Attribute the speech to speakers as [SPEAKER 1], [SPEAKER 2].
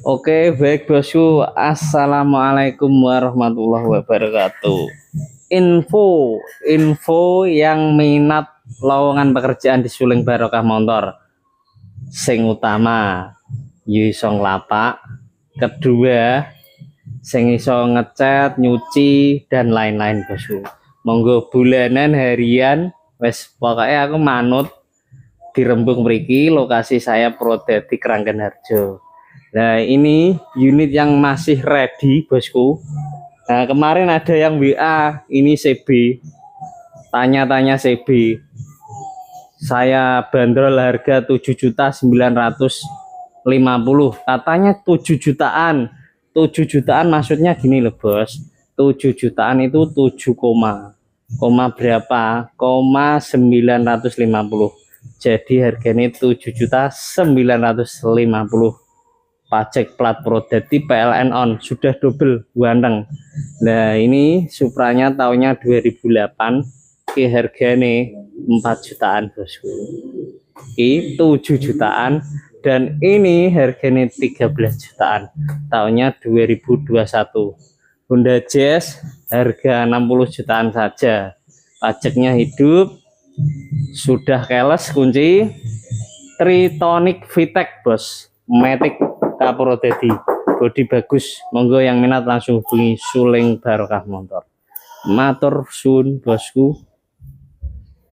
[SPEAKER 1] Oke, baik bosku. Assalamualaikum warahmatullahi wabarakatuh. Info yang minat lowongan pekerjaan di Suling Barokah Montor. Sing utama, iso nglapak. Kedua, sing iso ngecat, nyuci dan lain-lain bosku. Monggo bulanan, harian, wes pokoknya aku manut di Rembung mriki. Lokasi saya Prodadi Keranggan Harjo. Nah, ini unit yang masih ready bosku. Nah, kemarin ada yang WA, ini CB, tanya-tanya CB. Saya bandrol harga 7.950.000, katanya 7 jutaan. 7 jutaan maksudnya gini loh bos, 7 jutaan itu 7 koma berapa, 950, jadi harganya 7.950.000. Pajak plat Prodadi PLN on, sudah double ganteng. Nah, ini Supranya tahunnya 2008, ke harganya 4 jutaan bosku. Ini 7 jutaan dan ini harganya 13 jutaan. Tahunnya 2021. Honda Jazz harga 60 jutaan saja. Pajaknya hidup, sudah keles kunci, Tritonic VTEC bos, Matic Prodadi, bodi bagus. Monggo yang minat langsung hubungi Suling Barokah Montor. Matur suwun bosku.